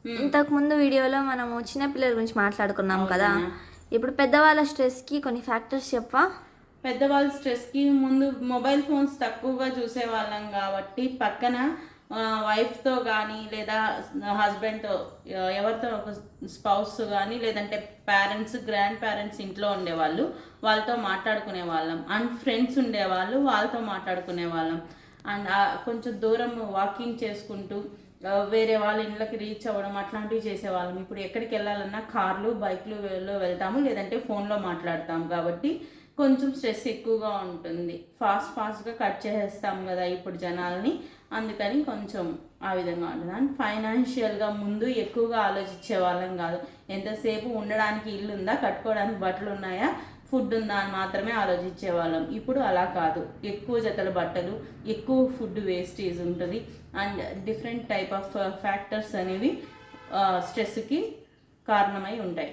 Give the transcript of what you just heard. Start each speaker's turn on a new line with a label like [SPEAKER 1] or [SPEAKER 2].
[SPEAKER 1] ఇంతకుముందు వీడియోలో మనము చిన్నపిల్లల గురించి మాట్లాడుకున్నాం కదా. ఇప్పుడు పెద్దవాళ్ళ స్ట్రెస్కి కొన్ని ఫ్యాక్టర్స్ చెప్పవా?
[SPEAKER 2] పెద్దవాళ్ళ స్ట్రెస్కి ముందు మొబైల్ ఫోన్స్ తక్కువగా చూసేవాళ్ళం కాబట్టి పక్కన వైఫ్తో కానీ లేదా హస్బెండ్తో ఎవరితో ఒక స్పౌస్ కానీ లేదంటే పేరెంట్స్ గ్రాండ్ పేరెంట్స్ ఇంట్లో ఉండేవాళ్ళు, వాళ్ళతో మాట్లాడుకునే వాళ్ళం. అండ్ ఫ్రెండ్స్ ఉండేవాళ్ళు, వాళ్ళతో మాట్లాడుకునే వాళ్ళం. అండ్ కొంచెం దూరం వాకింగ్ చేసుకుంటూ వేరే వాళ్ళ ఇళ్ళకి రీచ్ అవ్వడం అట్లాంటివి చేసేవాళ్ళం. ఇప్పుడు ఎక్కడికి వెళ్ళాలన్నా కార్లు బైక్లు వెళ్తాము, లేదంటే ఫోన్లో మాట్లాడతాము. కాబట్టి కొంచెం స్ట్రెస్ ఎక్కువగా ఉంటుంది. ఫాస్ట్గా కట్ చేసేస్తాం కదా ఇప్పుడు జనాల్ని, అందుకని కొంచెం ఆ విధంగా ఉంటుంది. అండ్ ఫైనాన్షియల్గా ముందు ఎక్కువగా ఆలోచించే వాళ్ళం కాదు. ఎంతసేపు ఉండడానికి ఇల్లు ఉందా, కట్టుకోవడానికి బట్టలు ఉన్నాయా, ఫుడ్ ఉందా అని మాత్రమే ఆలోచించే వాళ్ళం. ఇప్పుడు అలా కాదు. ఎక్కువ జతల బట్టలు, ఎక్కువ ఫుడ్ వేస్టేజ్ ఉంటుంది. And different type of factors అనేవి స్ట్రెస్కి కారణమై ఉంటాయి.